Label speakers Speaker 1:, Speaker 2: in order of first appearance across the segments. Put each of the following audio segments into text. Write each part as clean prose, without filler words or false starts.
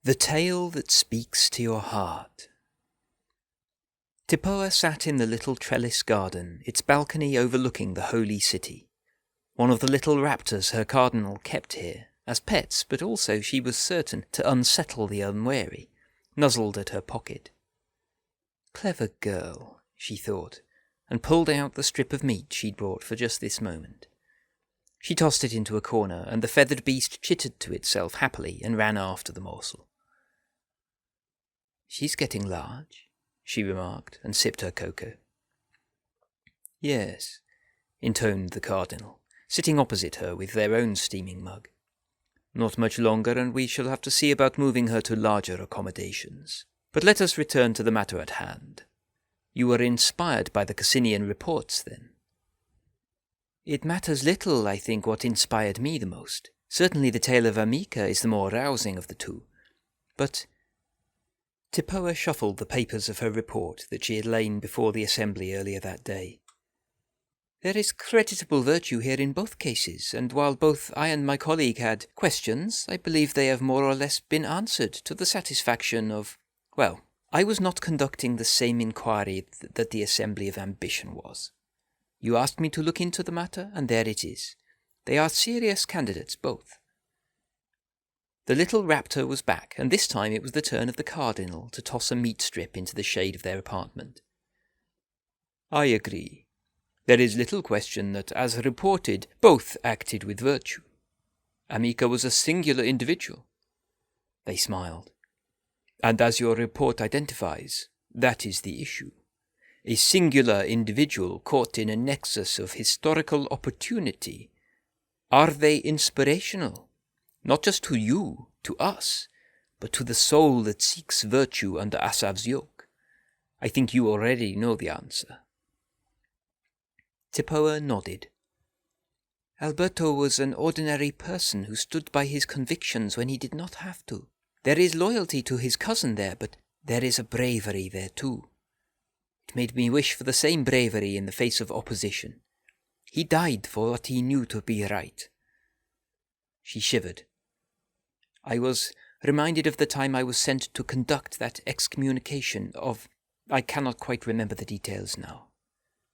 Speaker 1: The Tale That Speaks to Your Heart. Tipoa sat in the little trellis garden, its balcony overlooking the holy city. One of the little raptors her cardinal kept here, as pets, but also, she was certain, to unsettle the unwary, nuzzled at her pocket. Clever girl, she thought, and pulled out the strip of meat she'd brought for just this moment. She tossed it into a corner, and the feathered beast chittered to itself happily and ran after the morsel. "She's getting large," she remarked, and sipped her cocoa. "Yes," intoned the cardinal, sitting opposite her with their own steaming mug. "Not much longer, and we shall have to see about moving her to larger accommodations. But let us return to the matter at hand. You were inspired by the Cassinian reports, then?" "It matters little, I think, what inspired me the most. Certainly the tale of Amica is the more rousing of the two. But—" Tipoa shuffled the papers of her report that she had lain before the assembly earlier that day. "There is creditable virtue here in both cases, and while both I and my colleague had questions, I believe they have more or less been answered to the satisfaction of— well, I was not conducting the same inquiry that the Assembly of Ambition was. You asked me to look into the matter, and there it is. They are serious candidates, both." The little raptor was back, and this time it was the turn of the cardinal to toss a meat strip into the shade of their apartment. "I agree. There is little question that, as reported, both acted with virtue. Amica was a singular individual." They smiled. "And as your report identifies, that is the issue. A singular individual caught in a nexus of historical opportunity. Are they inspirational? Not just to you, to us, but to the soul that seeks virtue under Asav's yoke? I think you already know the answer." Tipoa nodded. "Alberto was an ordinary person who stood by his convictions when he did not have to. There is loyalty to his cousin there, but there is a bravery there too. It made me wish for the same bravery in the face of opposition. He died for what he knew to be right." She shivered. "I was reminded of the time I was sent to conduct that excommunication of— I cannot quite remember the details now.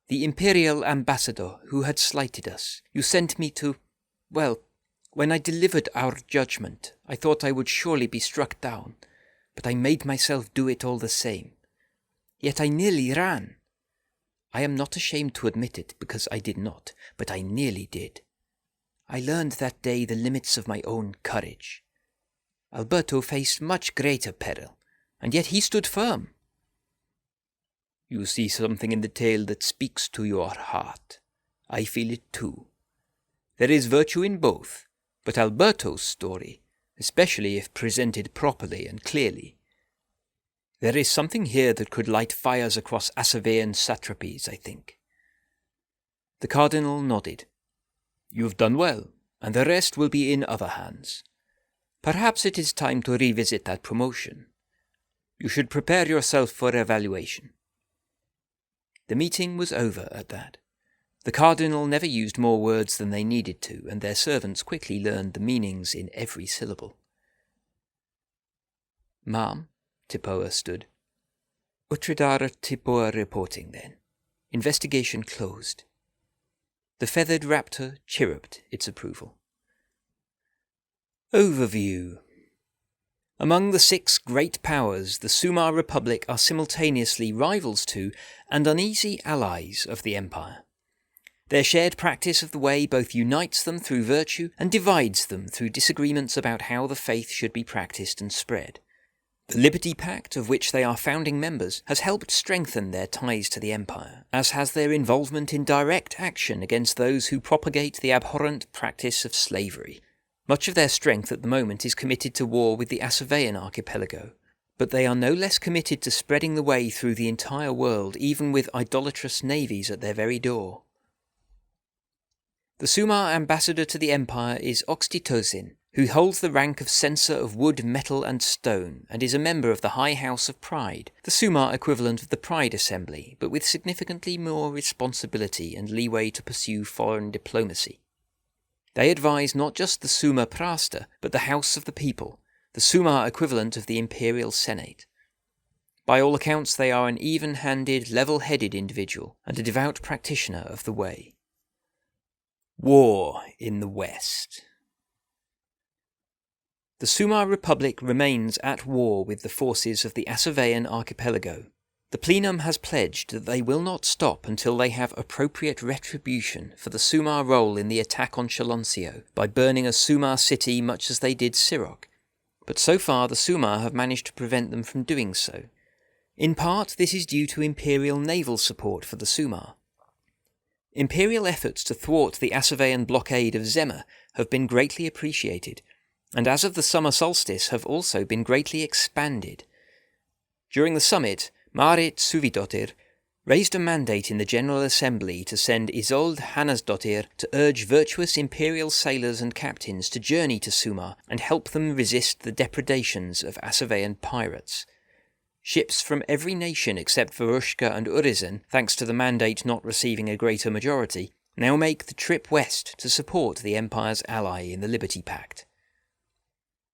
Speaker 1: The imperial ambassador who had slighted us. You sent me to— well, when I delivered our judgment, I thought I would surely be struck down, but I made myself do it all the same. Yet I nearly ran. I am not ashamed to admit it, because I did not, but I nearly did. I learned that day the limits of my own courage. Alberto faced much greater peril, and yet he stood firm." "You see something in the tale that speaks to your heart. I feel it too. There is virtue in both, but Alberto's story, especially if presented properly and clearly. There is something here that could light fires across Asavean satrapies, I think." The cardinal nodded. "You've done well, and the rest will be in other hands. Perhaps it is time to revisit that promotion. You should prepare yourself for evaluation." The meeting was over at that. The cardinal never used more words than they needed to, and their servants quickly learned the meanings in every syllable. "Ma'am," Tipoa stood. "Uttradara Tipoa reporting, then. Investigation closed." The feathered raptor chirruped its approval. Overview. Among the 6 great powers, the Sumar Republic are simultaneously rivals to and uneasy allies of the Empire. Their shared practice of the way both unites them through virtue and divides them through disagreements about how the faith should be practiced and spread. The Liberty Pact, of which they are founding members, has helped strengthen their ties to the Empire, as has their involvement in direct action against those who propagate the abhorrent practice of slavery. Much of their strength at the moment is committed to war with the Asavean archipelago, but they are no less committed to spreading the way through the entire world, even with idolatrous navies at their very door. The Sumar ambassador to the Empire is Oxytocin, who holds the rank of censor of wood, metal and stone, and is a member of the High House of Pride, the Sumar equivalent of the Pride Assembly, but with significantly more responsibility and leeway to pursue foreign diplomacy. They advise not just the Summa Prasta, but the House of the People, the Sumar equivalent of the Imperial Senate. By all accounts, they are an even-handed, level-headed individual and a devout practitioner of the way. War in the West. The Sumar Republic remains at war with the forces of the Asavean archipelago. The plenum has pledged that they will not stop until they have appropriate retribution for the Sumar role in the attack on Chalonsio by burning a Sumar city much as they did Sirok, but so far the Sumar have managed to prevent them from doing so. In part, this is due to Imperial naval support for the Sumar. Imperial efforts to thwart the Asavean blockade of Zemma have been greatly appreciated, and as of the summer solstice have also been greatly expanded. During the summit, Marit Suvidottir raised a mandate in the General Assembly to send Isolde Hannesdottir to urge virtuous Imperial sailors and captains to journey to Sumar and help them resist the depredations of Asavean pirates. Ships from every nation except Varushka and Urizen, thanks to the mandate not receiving a greater majority, now make the trip west to support the Empire's ally in the Liberty Pact.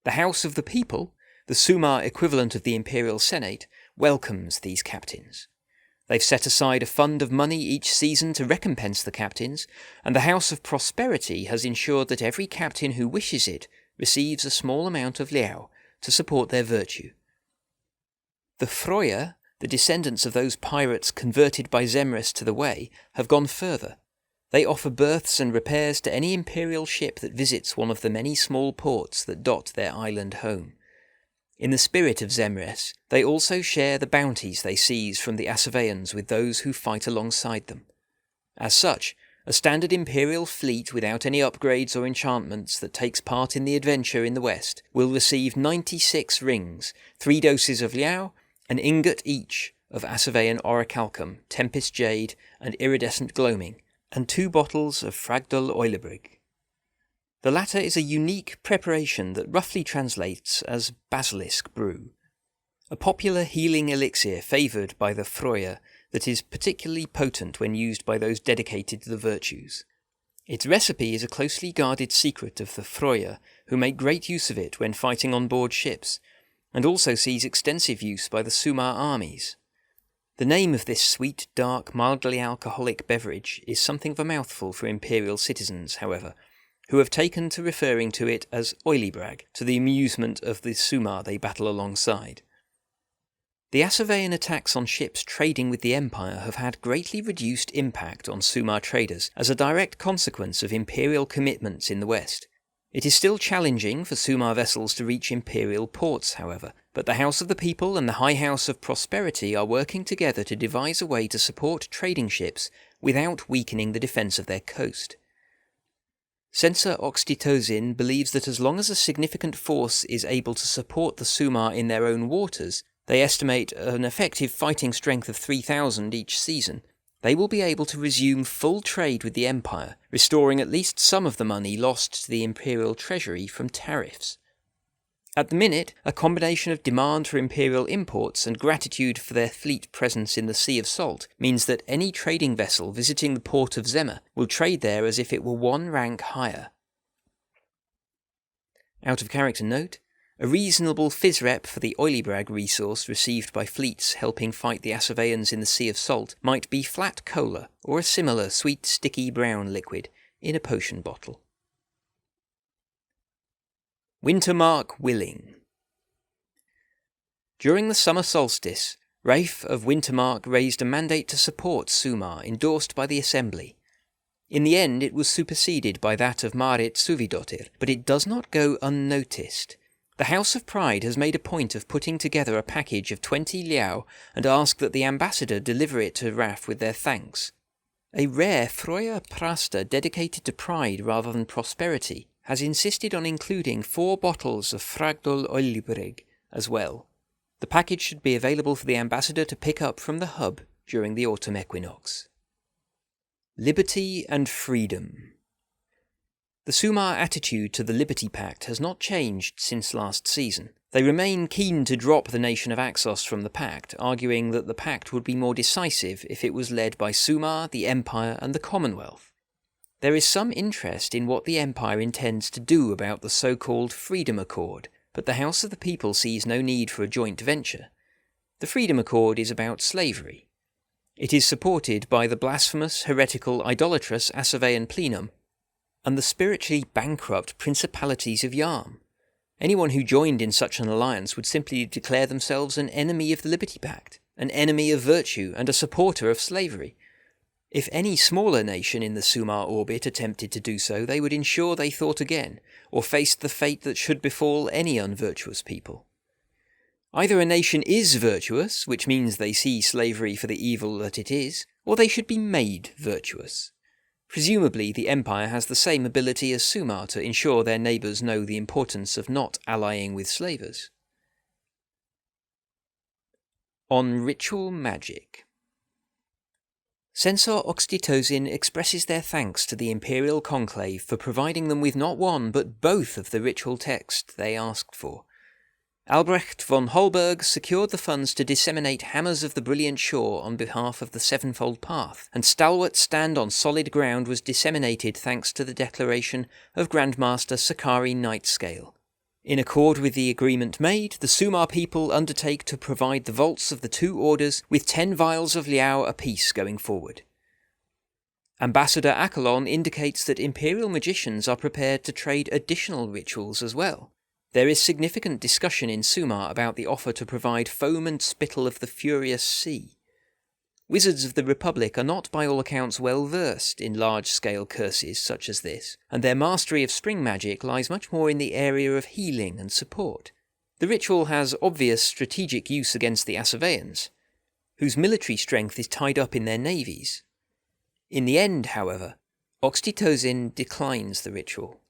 Speaker 1: The House of the People, the Sumar equivalent of the Imperial Senate, welcomes these captains. They've set aside a fund of money each season to recompense the captains, and the House of Prosperity has ensured that every captain who wishes it receives a small amount of liao to support their virtue. The Froya, the descendants of those pirates converted by Zemrys to the Way, have gone further. They offer berths and repairs to any Imperial ship that visits one of the many small ports that dot their island home. In the spirit of Zemrys, they also share the bounties they seize from the Asaveans with those who fight alongside them. As such, a standard Imperial fleet without any upgrades or enchantments that takes part in the adventure in the West will receive 96 rings, 3 doses of liao, an ingot each of Asavean orichalcum, tempest jade, and iridescent gloaming, and 2 bottles of Fragdol Oilebrig. The latter is a unique preparation that roughly translates as basilisk brew, a popular healing elixir favoured by the Froya that is particularly potent when used by those dedicated to the virtues. Its recipe is a closely guarded secret of the Froya, who make great use of it when fighting on board ships, and also sees extensive use by the Sumar armies. The name of this sweet, dark, mildly alcoholic beverage is something of a mouthful for Imperial citizens, however, who have taken to referring to it as oilibrag, to the amusement of the Sumar they battle alongside. The Asavean attacks on ships trading with the Empire have had greatly reduced impact on Sumar traders as a direct consequence of Imperial commitments in the West. It is still challenging for Sumar vessels to reach Imperial ports, however, but the House of the People and the High House of Prosperity are working together to devise a way to support trading ships without weakening the defence of their coast. Censor Oxytocin believes that as long as a significant force is able to support the Sumar in their own waters, they estimate an effective fighting strength of 3,000 each season, they will be able to resume full trade with the Empire, restoring at least some of the money lost to the Imperial Treasury from tariffs. At the minute, a combination of demand for Imperial imports and gratitude for their fleet presence in the Sea of Salt means that any trading vessel visiting the port of Zemma will trade there as if it were 1 rank higher. Out of character note, a reasonable FISREP for the oilibrag resource received by fleets helping fight the Asaveans in the Sea of Salt might be flat cola or a similar sweet sticky brown liquid in a potion bottle. Wintermark Willing. During the summer solstice, Rafe of Wintermark raised a mandate to support Sumar endorsed by the Assembly. In the end it was superseded by that of Marit Suvidottir, but it does not go unnoticed. The House of Pride has made a point of putting together a package of 20 liao and asked that the ambassador deliver it to Raf with their thanks. A rare Froya Prasta dedicated to pride rather than prosperity has insisted on including 4 bottles of Fragdol Oilibrig as well. The package should be available for the ambassador to pick up from the hub during the autumn equinox. Liberty and freedom. The Sumar attitude to the Liberty Pact has not changed since last season. They remain keen to drop the nation of Axos from the Pact, arguing that the Pact would be more decisive if it was led by Sumar, the Empire, and the Commonwealth. There is some interest in what the Empire intends to do about the so-called Freedom Accord, but the House of the People sees no need for a joint venture. The Freedom Accord is about slavery. It is supported by the blasphemous, heretical, idolatrous Assavean plenum and the spiritually bankrupt principalities of Yarm. Anyone who joined in such an alliance would simply declare themselves an enemy of the Liberty Pact, an enemy of virtue, and a supporter of slavery. If any smaller nation in the Sumar orbit attempted to do so, they would ensure they thought again, or faced the fate that should befall any unvirtuous people. Either a nation is virtuous, which means they see slavery for the evil that it is, or they should be made virtuous. Presumably, the Empire has the same ability as Sumar to ensure their neighbours know the importance of not allying with slavers. On ritual magic. Censor Oxytocin expresses their thanks to the Imperial Conclave for providing them with not one but both of the ritual text they asked for. Albrecht von Holberg secured the funds to disseminate Hammers of the Brilliant Shore on behalf of the Sevenfold Path, and Stalwart Stand on Solid Ground was disseminated thanks to the declaration of Grandmaster Sakari Nightscale. In accord with the agreement made, the Sumar people undertake to provide the vaults of the two orders with 10 vials of Liao apiece going forward. Ambassador Akalon indicates that Imperial magicians are prepared to trade additional rituals as well. There is significant discussion in Sumar about the offer to provide foam and spittle of the furious sea. Wizards of the Republic are not by all accounts well versed in large-scale curses such as this, and their mastery of spring magic lies much more in the area of healing and support. The ritual has obvious strategic use against the Assaveans, whose military strength is tied up in their navies. In the end, however, Oxytocin declines the ritual.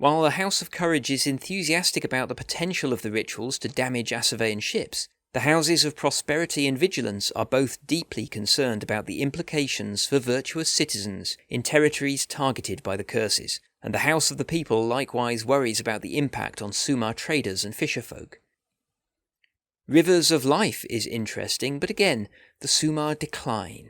Speaker 1: While the House of Courage is enthusiastic about the potential of the rituals to damage Assavean ships, the Houses of Prosperity and Vigilance are both deeply concerned about the implications for virtuous citizens in territories targeted by the curses, and the House of the People likewise worries about the impact on Sumar traders and fisherfolk. Rivers of Life is interesting, but again, the Sumar decline.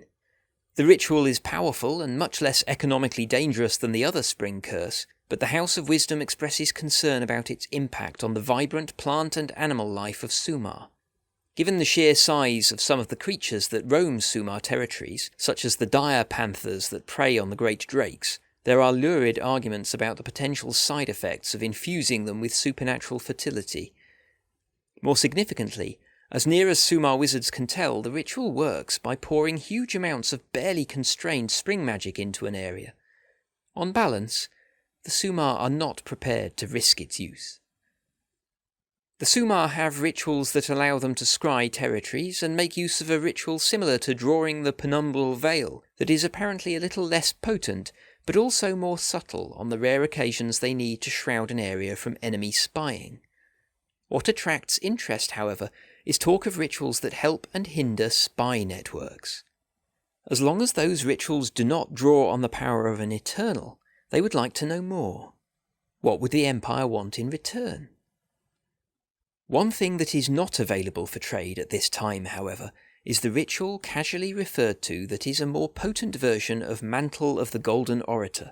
Speaker 1: The ritual is powerful and much less economically dangerous than the other spring curse, but the House of Wisdom expresses concern about its impact on the vibrant plant and animal life of Sumar. Given the sheer size of some of the creatures that roam Sumar territories, such as the dire panthers that prey on the great drakes, there are lurid arguments about the potential side effects of infusing them with supernatural fertility. More significantly, as near as Sumar wizards can tell, the ritual works by pouring huge amounts of barely constrained spring magic into an area. On balance, the Sumar are not prepared to risk its use. The Sumar have rituals that allow them to scry territories and make use of a ritual similar to drawing the penumbral veil that is apparently a little less potent but also more subtle on the rare occasions they need to shroud an area from enemy spying. What attracts interest, however, is talk of rituals that help and hinder spy networks. As long as those rituals do not draw on the power of an Eternal, they would like to know more. What would the Empire want in return? One thing that is not available for trade at this time, however, is the ritual casually referred to that is a more potent version of Mantle of the Golden Orator.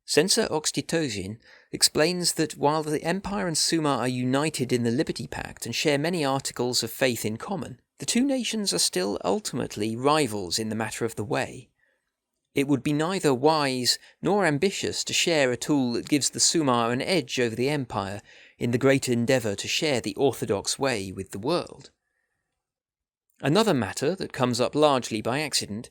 Speaker 1: Censor Oxytocin explains that while the Empire and Sumar are united in the Liberty Pact and share many articles of faith in common, the two nations are still ultimately rivals in the matter of the way. It would be neither wise nor ambitious to share a tool that gives the Sumar an edge over the Empire in the great endeavour to share the orthodox way with the world. Another matter that comes up largely by accident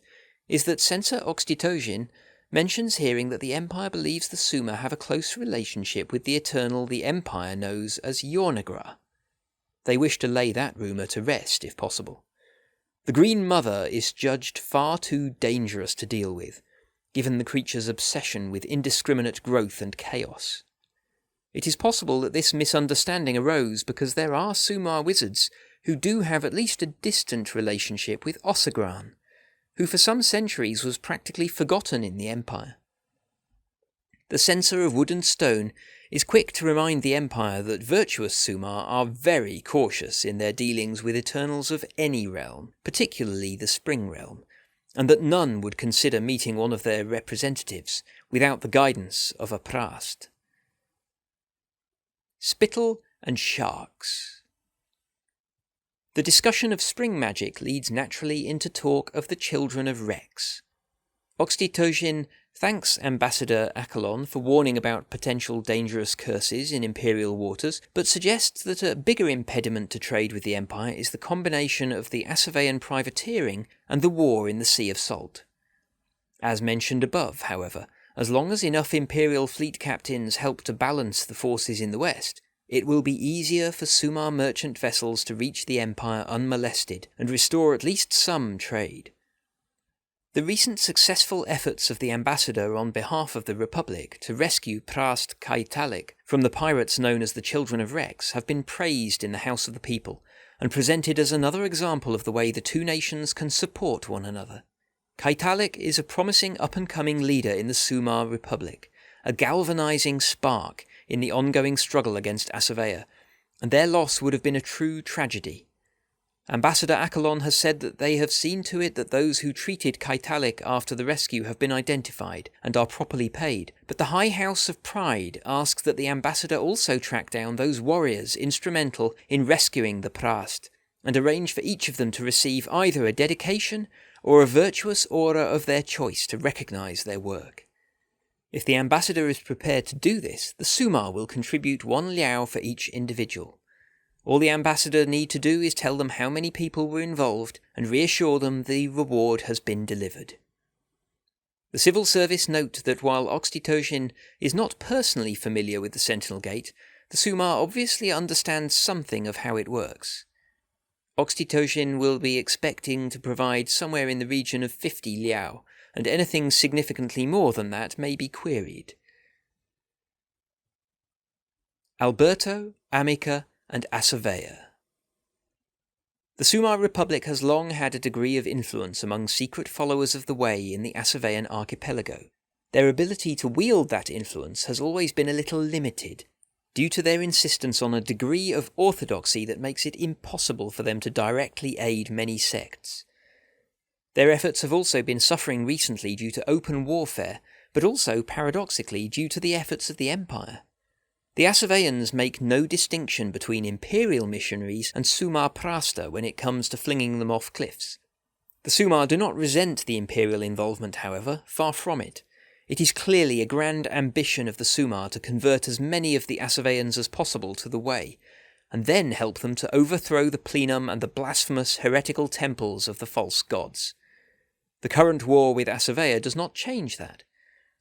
Speaker 1: is that Censor Oxytocin mentions hearing that the Empire believes the Sumar have a close relationship with the Eternal the Empire knows as Yornagra. They wish to lay that rumour to rest, if possible. The Green Mother is judged far too dangerous to deal with, given the creature's obsession with indiscriminate growth and chaos. It is possible that this misunderstanding arose because there are Sumar wizards who do have at least a distant relationship with Ossagran, who for some centuries was practically forgotten in the Empire. The Censor of Wood and Stone is quick to remind the Empire that virtuous Sumar are very cautious in their dealings with Eternals of any realm, particularly the Spring Realm, and that none would consider meeting one of their representatives without the guidance of a Prast. Spittle and sharks. The discussion of spring magic leads naturally into talk of the children of Rex. Oxytocin thanks Ambassador Accolon for warning about potential dangerous curses in Imperial waters, but suggests that a bigger impediment to trade with the Empire is the combination of the Asavean privateering and the war in the Sea of Salt. As mentioned above, however, as long as enough Imperial fleet captains help to balance the forces in the west, it will be easier for Sumar merchant vessels to reach the Empire unmolested and restore at least some trade. The recent successful efforts of the ambassador on behalf of the Republic to rescue Prast Kaitalik from the pirates known as the Children of Rex have been praised in the House of the People and presented as another example of the way the two nations can support one another. Kaitalik is a promising up-and-coming leader in the Sumar Republic, a galvanizing spark in the ongoing struggle against Asavea, and their loss would have been a true tragedy. Ambassador Accolon has said that they have seen to it that those who treated Kaitalik after the rescue have been identified and are properly paid, but the High House of Pride asks that the ambassador also track down those warriors instrumental in rescuing the Prast, and arrange for each of them to receive either a dedication or a virtuous aura of their choice to recognise their work. If the ambassador is prepared to do this, the Sumar will contribute 1 liao for each individual. All the ambassador need to do is tell them how many people were involved and reassure them the reward has been delivered. The civil service note that while Oxytocin is not personally familiar with the Sentinel Gate, the Sumar obviously understands something of how it works. Oxytocin will be expecting to provide somewhere in the region of 50 liao, and anything significantly more than that may be queried. Alberto, Amica, and Asavea. The Sumar Republic has long had a degree of influence among secret followers of the Way in the Asavean archipelago. Their ability to wield that influence has always been a little limited, due to their insistence on a degree of orthodoxy that makes it impossible for them to directly aid many sects. Their efforts have also been suffering recently due to open warfare, but also, paradoxically, due to the efforts of the Empire. The Asaveans make no distinction between Imperial missionaries and Sumar Prasta when it comes to flinging them off cliffs. The Sumar do not resent the Imperial involvement, however, far from it. It is clearly a grand ambition of the Sumar to convert as many of the Asaveans as possible to the Way, and then help them to overthrow the plenum and the blasphemous heretical temples of the false gods. The current war with Asavea does not change that.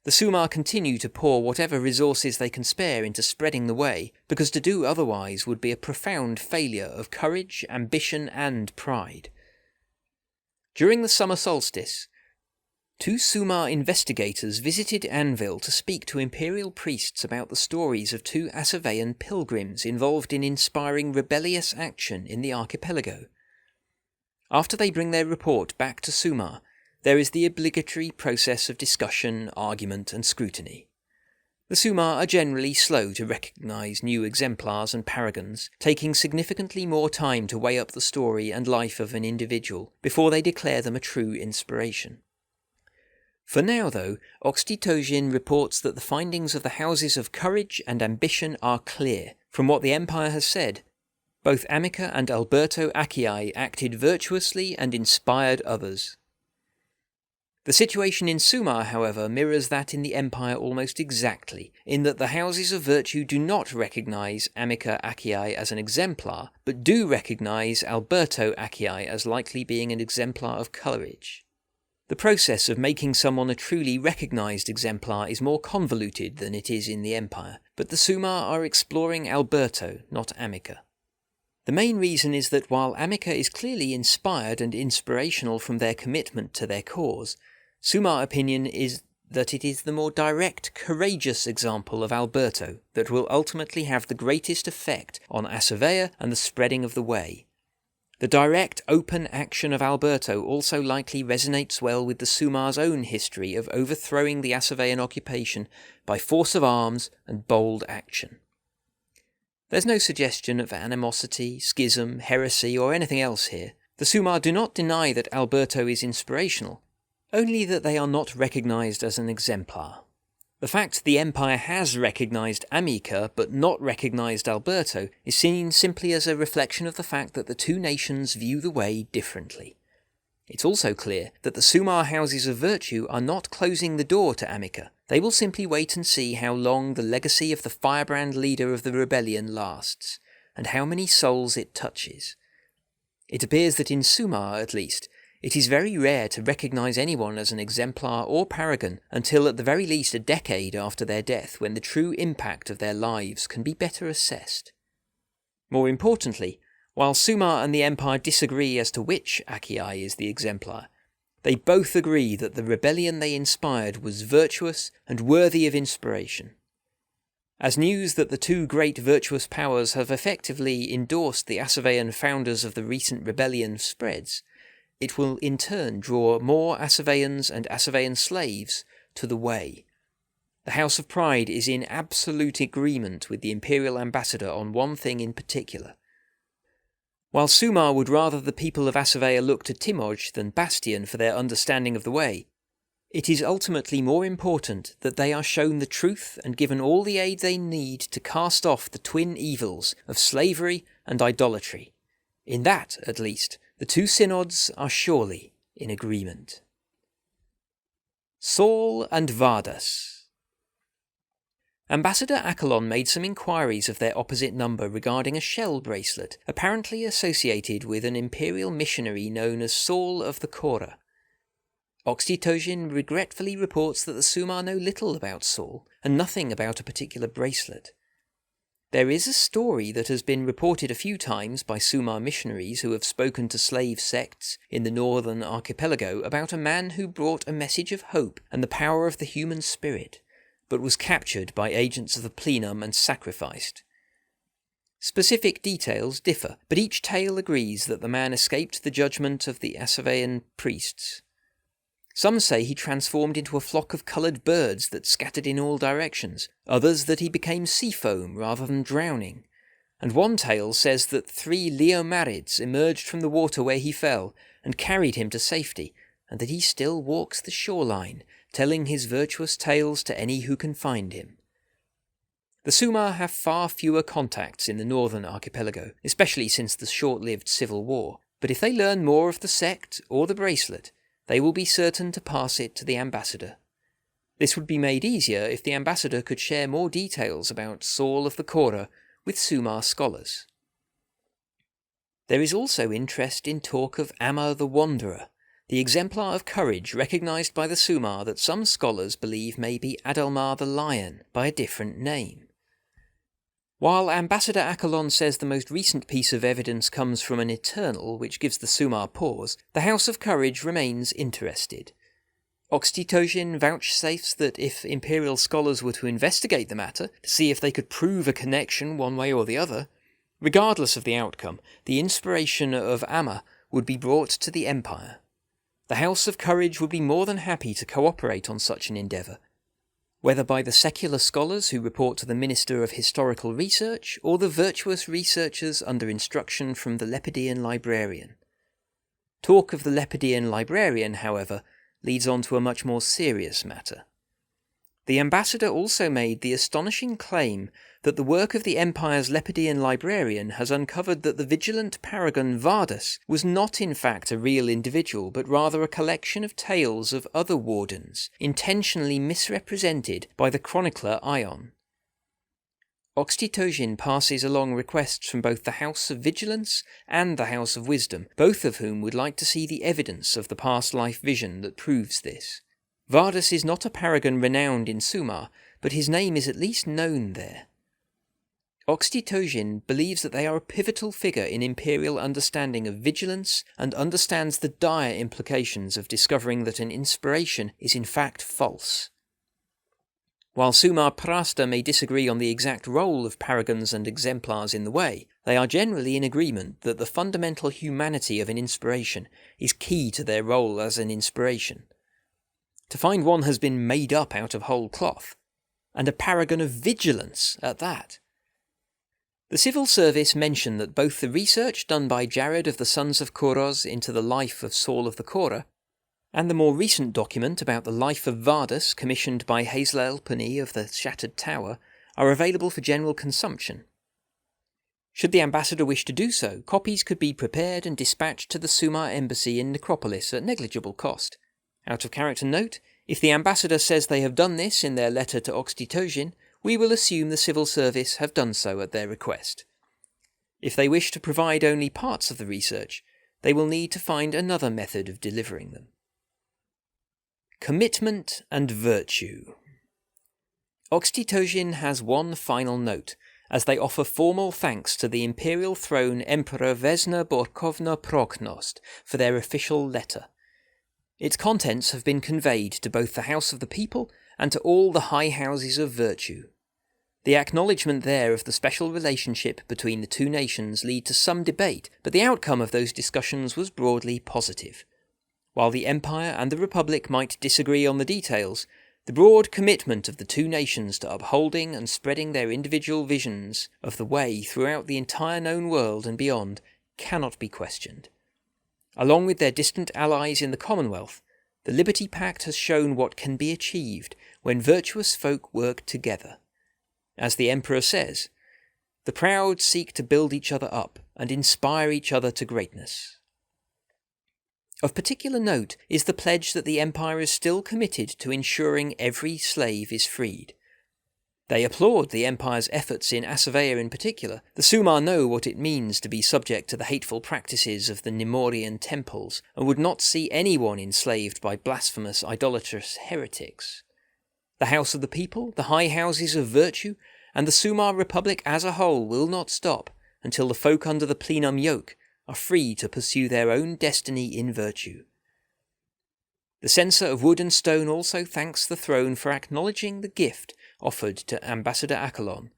Speaker 1: The Sumar continue to pour whatever resources they can spare into spreading the Way, because to do otherwise would be a profound failure of courage, ambition, and pride. During the summer solstice, 2 Sumar investigators visited Anvil to speak to Imperial priests about the stories of 2 Asavean pilgrims involved in inspiring rebellious action in the archipelago. After they bring their report back to Sumar, there is the obligatory process of discussion, argument, and scrutiny. The Sumar are generally slow to recognise new exemplars and paragons, taking significantly more time to weigh up the story and life of an individual before they declare them a true inspiration. For now, though, Oxytocin reports that the findings of the Houses of Courage and Ambition are clear. From what the Empire has said, both Amica and Alberto Acciai acted virtuously and inspired others. The situation in Sumar, however, mirrors that in the Empire almost exactly, in that the Houses of Virtue do not recognise Amica Acciai as an exemplar, but do recognise Alberto Acciai as likely being an exemplar of courage. The process of making someone a truly recognised exemplar is more convoluted than it is in the Empire, but the Sumar are exploring Alberto, not Amica. The main reason is that while Amica is clearly inspired and inspirational from their commitment to their cause, Sumar opinion is that it is the more direct, courageous example of Alberto that will ultimately have the greatest effect on Asavea and the spreading of the Way. The direct, open action of Alberto also likely resonates well with the Sumar's own history of overthrowing the Asavean occupation by force of arms and bold action. There's no suggestion of animosity, schism, heresy, or anything else here. The Sumar do not deny that Alberto is inspirational, only that they are not recognised as an exemplar. The fact the Empire has recognised Amica but not recognised Alberto is seen simply as a reflection of the fact that the two nations view the way differently. It's also clear that the Sumar houses of virtue are not closing the door to Amica. They will simply wait and see how long the legacy of the firebrand leader of the rebellion lasts, and how many souls it touches. It appears that in Sumar, at least, it is very rare to recognise anyone as an exemplar or paragon until at the very least a decade after their death, when the true impact of their lives can be better assessed. More importantly, while Sumar and the Empire disagree as to which Achaea is the exemplar, they both agree that the rebellion they inspired was virtuous and worthy of inspiration. As news that the two great virtuous powers have effectively endorsed the Asavean founders of the recent rebellion spreads, it will in turn draw more Asaveans and Asavean slaves to the way. The House of Pride is in absolute agreement with the Imperial Ambassador on one thing in particular. While Sumar would rather the people of Asavea look to Timoj than Bastion for their understanding of the way, it is ultimately more important that they are shown the truth and given all the aid they need to cast off the twin evils of slavery and idolatry. In that, at least, the two synods are surely in agreement. Saul and Vardas. Ambassador Achelon made some inquiries of their opposite number regarding a shell bracelet, apparently associated with an imperial missionary known as Saul of the Kora. Oxytocin regretfully reports that the Sumar know little about Saul, and nothing about a particular bracelet. There is a story that has been reported a few times by Sumar missionaries who have spoken to slave sects in the northern archipelago about a man who brought a message of hope and the power of the human spirit, but was captured by agents of the plenum and sacrificed. Specific details differ, but each tale agrees that the man escaped the judgment of the Asavean priests. Some say he transformed into a flock of coloured birds that scattered in all directions, others that he became sea foam rather than drowning, and one tale says that 3 Leomarids emerged from the water where he fell and carried him to safety, and that he still walks the shoreline, telling his virtuous tales to any who can find him. The Sumar have far fewer contacts in the northern archipelago, especially since the short-lived civil war, but if they learn more of the sect or the bracelet, they will be certain to pass it to the ambassador. This would be made easier if the ambassador could share more details about Saul of the Kora with Sumar scholars. There is also interest in talk of Amma the Wanderer, the exemplar of courage recognised by the Sumar that some scholars believe may be Adalmar the Lion by a different name. While Ambassador Achelon says the most recent piece of evidence comes from an Eternal which gives the Sumar pause, the House of Courage remains interested. Oxytocin vouchsafes that if Imperial scholars were to investigate the matter to see if they could prove a connection one way or the other, regardless of the outcome, the inspiration of Amma would be brought to the Empire. The House of Courage would be more than happy to cooperate on such an endeavour, whether by the secular scholars who report to the Minister of Historical Research or the virtuous researchers under instruction from the Lepidian librarian. Talk of the Lepidian librarian, however, leads on to a much more serious matter. The ambassador also made the astonishing claim that the work of the Empire's Lepidian librarian has uncovered that the vigilant paragon Vardas was not in fact a real individual, but rather a collection of tales of other wardens, intentionally misrepresented by the chronicler Ion. Oxytocin passes along requests from both the House of Vigilance and the House of Wisdom, both of whom would like to see the evidence of the past life vision that proves this. Vardas is not a paragon renowned in Sumar, but his name is at least known there. Oxytocin believes that they are a pivotal figure in Imperial understanding of vigilance and understands the dire implications of discovering that an inspiration is in fact false. While Sumar Prasta may disagree on the exact role of paragons and exemplars in the way, they are generally in agreement that the fundamental humanity of an inspiration is key to their role as an inspiration. To find one has been made up out of whole cloth, and a paragon of vigilance at that. The civil service mention that both the research done by Jared of the Sons of Koros into the life of Saul of the Kora, and the more recent document about the life of Vardus commissioned by Hazel of the Shattered Tower are available for general consumption. Should the ambassador wish to do so, copies could be prepared and dispatched to the Sumar embassy in Necropolis at negligible cost. Out of character note, if the ambassador says they have done this in their letter to Oxytocin, we will assume the civil service have done so at their request. If they wish to provide only parts of the research, they will need to find another method of delivering them. Commitment and virtue. Oxytocin has one final note, as they offer formal thanks to the Imperial Throne Emperor Vesna Borkovna Proknost for their official letter. Its contents have been conveyed to both the House of the People and to all the high houses of virtue. The acknowledgement there of the special relationship between the two nations lead to some debate, but the outcome of those discussions was broadly positive. While the Empire and the Republic might disagree on the details, the broad commitment of the two nations to upholding and spreading their individual visions of the way throughout the entire known world and beyond cannot be questioned. Along with their distant allies in the Commonwealth, the Liberty Pact has shown what can be achieved when virtuous folk work together. As the Emperor says, the proud seek to build each other up and inspire each other to greatness. Of particular note is the pledge that the Empire is still committed to ensuring every slave is freed. They applaud the Empire's efforts in Asavea in particular. The Sumar know what it means to be subject to the hateful practices of the Nemorian temples, and would not see anyone enslaved by blasphemous, idolatrous heretics. The House of the People, the high houses of virtue, and the Sumar Republic as a whole will not stop until the folk under the plenum yoke are free to pursue their own destiny in virtue. The Censor of Wood and Stone also thanks the throne for acknowledging the gift offered to Ambassador Accolon,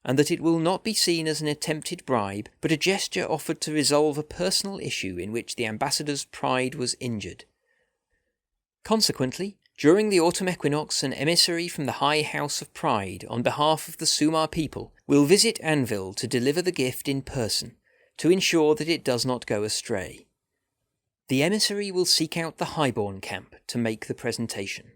Speaker 1: and that it will not be seen as an attempted bribe, but a gesture offered to resolve a personal issue in which the ambassador's pride was injured. Consequently, during the autumn equinox, an emissary from the High House of Pride, on behalf of the Sumar people, will visit Anvil to deliver the gift in person, to ensure that it does not go astray. The emissary will seek out the Highborn camp to make the presentation.